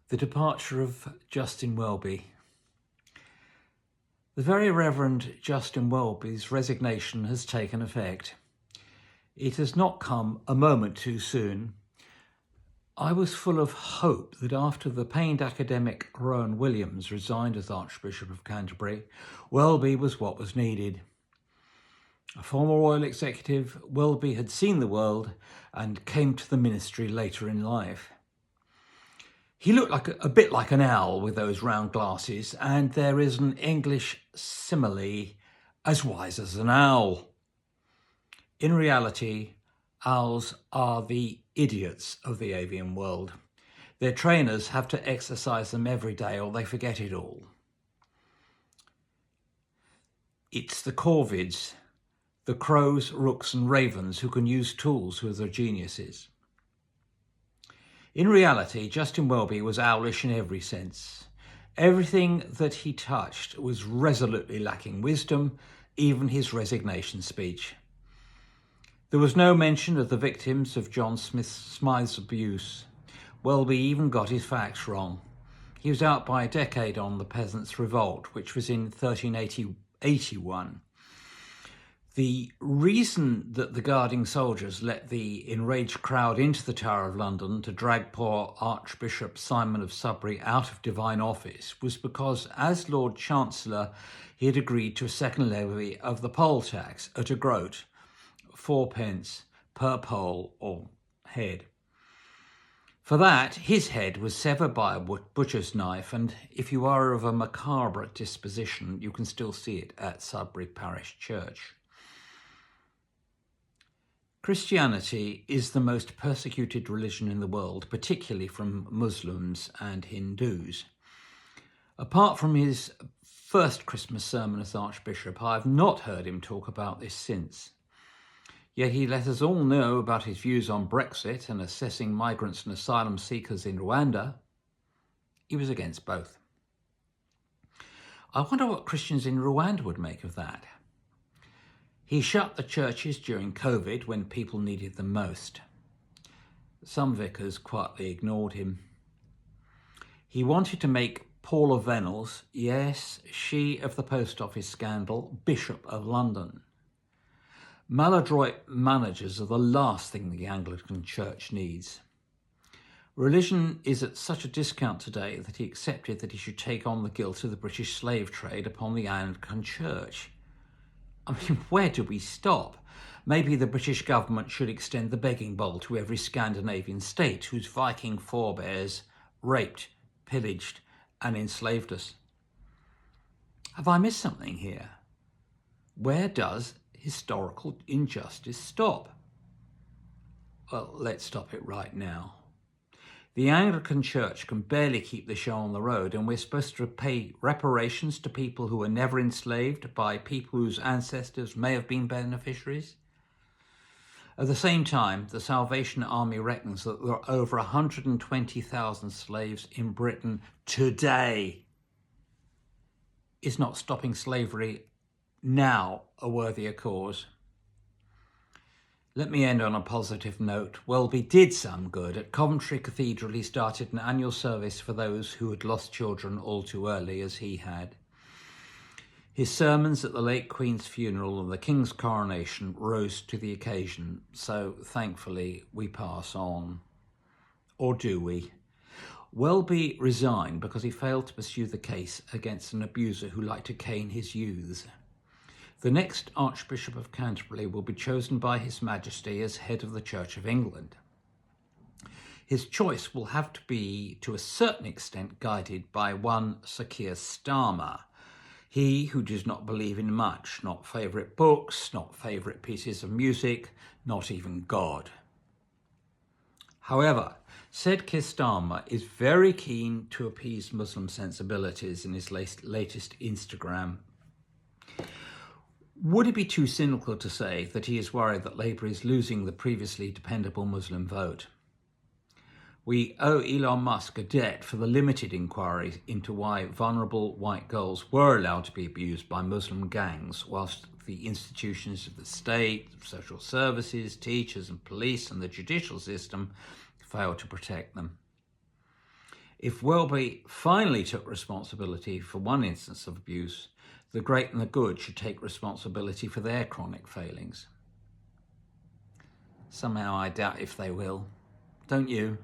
The departure of Justin Welby. The Very Reverend Justin Welby's resignation has taken effect. It has not come a moment too soon. I was full of hope that after the pained academic Rowan Williams resigned as Archbishop of Canterbury, Welby was what was needed. A former royal executive, Welby had seen the world and came to the ministry later in life. He looked a bit like an owl with those round glasses, and there is an English simile, as wise as an owl. In reality, owls are the idiots of the avian world. Their trainers have to exercise them every day or they forget it all. It's the corvids, the crows, rooks and ravens who can use tools who are their geniuses. In reality, Justin Welby was owlish in every sense. Everything that he touched was resolutely lacking wisdom, even his resignation speech. There was no mention of the victims of John Smythe's abuse. Welby even got his facts wrong. He was out by a decade on the Peasants' Revolt, which was in 1381. The reason that the guarding soldiers let the enraged crowd into the Tower of London to drag poor Archbishop Simon of Sudbury out of divine office was because, as Lord Chancellor, he had agreed to a second levy of the poll tax at a groat, 4p per poll or head. For that, his head was severed by a butcher's knife, and if you are of a macabre disposition, you can still see it at Sudbury Parish Church. Christianity is the most persecuted religion in the world, particularly from Muslims and Hindus. Apart from his first Christmas sermon as Archbishop, I have not heard him talk about this since. Yet he let us all know about his views on Brexit and assessing migrants and asylum seekers in Rwanda. He was against both. I wonder what Christians in Rwanda would make of that. He shut the churches during COVID when people needed them most. Some vicars quietly ignored him. He wanted to make Paula Venables, yes, she of the post office scandal, Bishop of London. Maladroit managers are the last thing the Anglican Church needs. Religion is at such a discount today that he accepted that he should take on the guilt of the British slave trade upon the Anglican Church. I mean, where do we stop? Maybe the British government should extend the begging bowl to every Scandinavian state whose Viking forebears raped, pillaged and enslaved us. Have I missed something here? Where does historical injustice stop? Well, let's stop it right now. The Anglican Church can barely keep the show on the road, and we're supposed to pay reparations to people who were never enslaved by people whose ancestors may have been beneficiaries. At the same time, the Salvation Army reckons that there are over 120,000 slaves in Britain today. Is not stopping slavery now a worthier cause? Let me end on a positive note. Welby did some good. At Coventry Cathedral, he started an annual service for those who had lost children all too early, as he had. His sermons at the late Queen's funeral and the King's coronation rose to the occasion, so thankfully we pass on. Or do we? Welby resigned because he failed to pursue the case against an abuser who liked to cane his youths. The next Archbishop of Canterbury will be chosen by His Majesty as head of the Church of England. His choice will have to be, to a certain extent, guided by one Sir Keir Starmer, he who does not believe in much, not favourite books, not favourite pieces of music, not even God. However, said Keir Starmer is very keen to appease Muslim sensibilities in his latest Instagram. Would it be too cynical to say that he is worried that Labour is losing the previously dependable Muslim vote? We owe Elon Musk a debt for the limited inquiry into why vulnerable white girls were allowed to be abused by Muslim gangs, whilst the institutions of the state, social services, teachers and police and the judicial system failed to protect them. If Welby finally took responsibility for one instance of abuse, the great and the good should take responsibility for their chronic failings. Somehow I doubt if they will. Don't you?